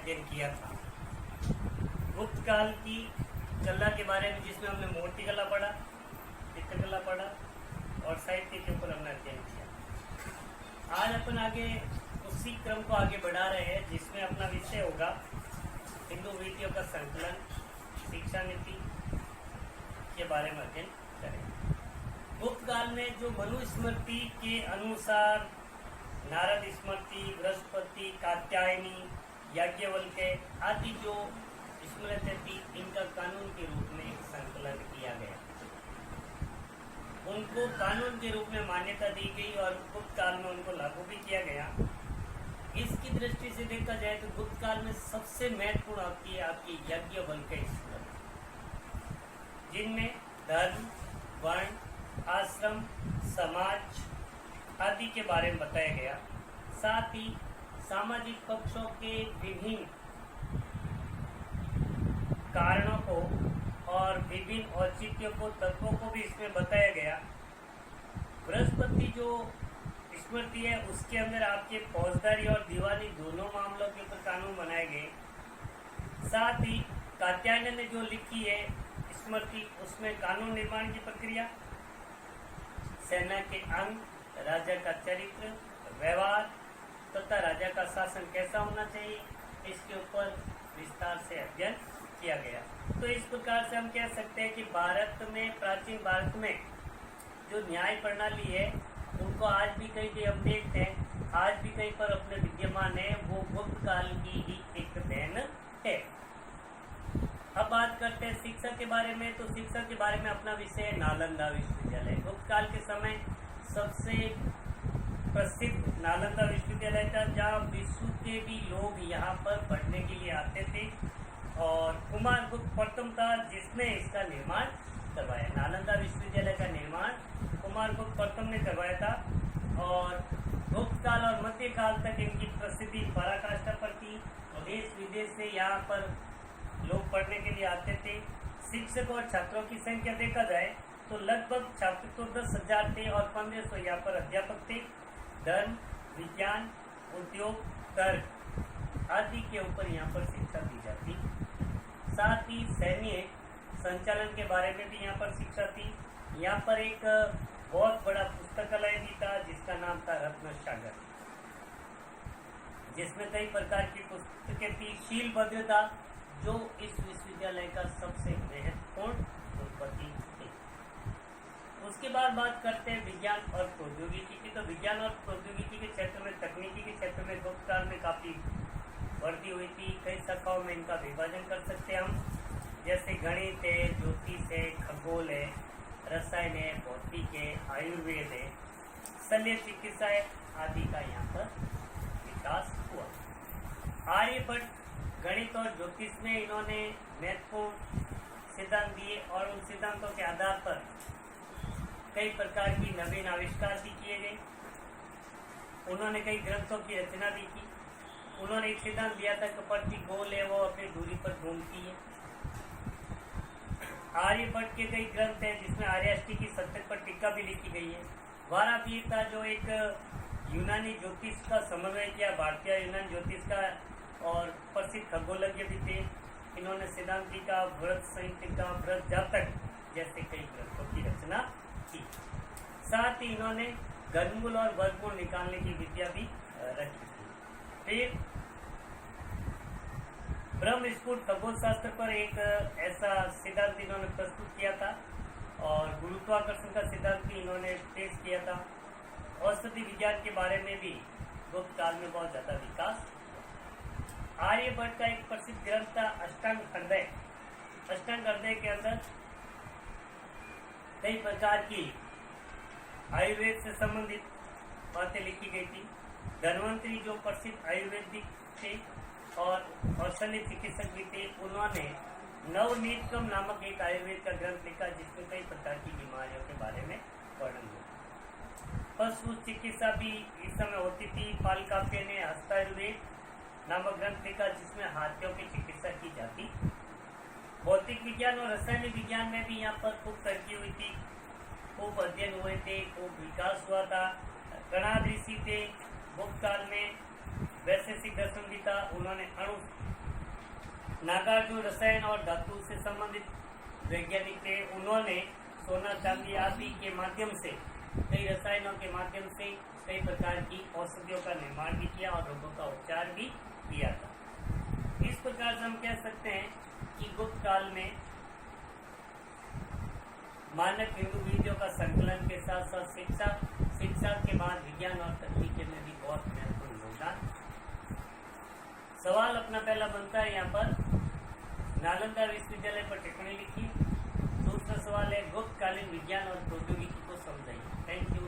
अध्ययन किया था। गुप्त काल की कला के बारे में, जिसमें हमने मूर्ति कला पढ़ा, चित्रकला पढ़ा और साहित्य के ऊपर हमने अध्ययन किया। आज अपन आगे उसी क्रम को आगे बढ़ा रहे हैं, जिसमें अपना विषय होगा हिंदू विधियों का संकलन, शिक्षा नीति के बारे में अध्ययन करेंगे। गुप्त काल में जो मनुस्मृति के अनुसार नारद स्मृति, बृहस्पति, कात्यायनी, याज्ञवल्क्य आदि जो स्मृति थी, इनका कानून के रूप में संकलन किया गया, उनको कानून के रूप में मान्यता दी गई और गुप्त काल में उनको लागू भी किया गया। इसकी दृष्टि से देखा जाए तो गुप्त काल में सबसे महत्वपूर्ण होती है आपकी याज्ञवल्क्य स्मृति, जिनमें धर्म, वर्ण, आश्रम, समाज आदि के बारे में बताया गया। साथ ही सामाजिक पक्षों के विभिन्न कारणों को और विभिन्न औचित्यों को, तत्वों को भी इसमें बताया गया। बृहस्पति जो स्मृति है, उसके अंदर आपके फौजदारी और दीवानी दोनों मामलों के ऊपर कानून बनाए गए। साथ ही कात्यायन ने जो लिखी है स्मृति, उसमें कानून निर्माण की प्रक्रिया, सेना के अंग, राजा का चरित्र, व्यवहार तथा राजा का शासन कैसा होना चाहिए, इसके ऊपर विस्तार से अध्ययन किया गया। तो इस प्रकार से हम कह सकते हैं कि भारत में, प्राचीन भारत में जो न्याय प्रणाली है, उनको आज भी कहीं हम देखते हैं, आज भी कहीं पर अपने विद्यमान है, वो गुप्त काल की ही एक देन है। अब बात करते हैं शिक्षा के बारे में। तो शिक्षा के बारे में अपना विषय है नालंदा विश्वविद्यालय। गुप्त काल के समय सबसे प्रसिद्ध नालंदा विश्वविद्यालय था, जहाँ विश्व के भी लोग यहाँ पर पढ़ने के लिए आते थे और कुमार गुप्त प्रथम था जिसने इसका निर्माण करवाया। नालंदा विश्वविद्यालय का निर्माण कुमार गुप्त प्रथम ने करवाया था और गुप्त काल और मध्य काल तक इनकी प्रसिद्धि पराकाष्ठा पर थी। देश विदेश से यहाँ पर लोग पढ़ने के लिए आते थे। शिक्षक और छात्रों की संख्या देखा जाए तो लगभग छात्र तो 10,000 थे और 1500 यहाँ पर अध्यापक थे। धर्म, विज्ञान, उद्योग, तर्क आदि के ऊपर यहाँ पर शिक्षा दी जाती। साथ ही सैन्य संचालन के बारे में भी यहाँ पर शिक्षा थी। यहाँ पर एक बहुत बड़ा पुस्तकालय भी था जिसका नाम था रत्न सागर, जिसमें कई प्रकार की पुस्तकें थी। शीलभद्र था जो इस विश्वविद्यालय का सबसे महत्वपूर्ण उत्पत्ति थी। उसके बाद बात करते हैं विज्ञान और प्रौद्योगिकी की। तो विज्ञान और प्रौद्योगिकी के क्षेत्र में, तकनीकी के क्षेत्र में गुप्त काल में काफी वृद्धि हुई थी। कई शाखाओं में इनका विभाजन कर सकते हैं हम, जैसे गणित है, ज्योतिष है, खगोल है, रसायन है, भौतिक है, आयुर्वेद है, शल्य चिकित्सा है आदि का यहाँ पर विकास हुआ। आर्यभट्ट गणित और ज्योतिष में इन्होंने महत्वपूर्ण सिद्धांत दिए और उन सिद्धांतों के आधार पर कई प्रकार की नवीन आविष्कार भी किए गए। उन्होंने कई ग्रंथों की रचना भी की। उन्होंने एक सिद्धांत दिया था कि पृथ्वी गोल है, वो अपनी दूरी पर घूमती है। आर्यभट्ट के कई ग्रंथ हैं जिसमें आर्याष्टी की शतक पर टीका भी लिखी गई है। वारापीर था जो एक यूनानी ज्योतिष का समन्वय किया, भारतीय यूनानी ज्योतिष का, और प्रसिद्ध खगोलज्ञ भी थे। इन्होंने सिद्धांतिका, व्रत संहिता, व्रत जातक जैसे कई ग्रंथों की रचना की। साथ ही इन्होंने घनमूल और वर्गमूल निकालने की विद्या भी रची थी। फिर ब्रह्मस्फुट खगोल शास्त्र पर एक ऐसा सिद्धांत इन्होंने प्रस्तुत किया था और गुरुत्वाकर्षण का सिद्धांत भी इन्होंने पेश किया था। औषधि विज्ञान के बारे में भी गुप्त काल में बहुत ज्यादा विकास। आर्यभट्ट का एक प्रसिद्ध ग्रंथ था अष्टांग हृदय। अष्टांग हृदय के अंदर कई प्रकार की आयुर्वेद से संबंधित बातें लिखी गई थी। धन्वंतरी जो प्रसिद्ध आयुर्वेदिक थे और शल्य चिकित्सक भी थे, उन्होंने नवनीतकम नामक एक आयुर्वेद का ग्रंथ लिखा जिसमें कई प्रकार की बीमारियों के बारे में वर्णन हुआ। पशु चिकित्सा भी इस समय होती थी। पालकाप्य ने हस्तायुर्वेद नामक ग्रंथ लिखा जिसमें हाथियों की चिकित्सा की जाती। भौतिक विज्ञान और रसायनिक विज्ञान में भी यहाँ पर खूब तरक्की हुई थी, खूब अध्ययन हुए थे, खूब विकास हुआ था। कणाद ऋषि थे गुप्त काल में, वैशेषिक दर्शन भी था। उन्होंने अणु नागार्जुन रसायन और धातु से संबंधित वैज्ञानिक थे। उन्होंने सोना, चांदी आदि के माध्यम से, कई रसायनों के माध्यम से कई प्रकार की औषधियों का निर्माण भी किया और रोगों का उपचार भी किया था। इस प्रकार से हम कह सकते हैं कि गुप्त काल में मानक हिंदू विधियों का संकलन के साथ साथ शिक्षा के बाद विज्ञान और तकनीकी में भी बहुत महत्वपूर्ण योगदान। सवाल अपना पहला बनता है यहाँ पर, नालंदा विश्वविद्यालय पर टिप्पणी लिखी। दूसरा सवाल है, गुप्तकालीन विज्ञान और प्रौद्योगिकी को समझाइए। Thank you.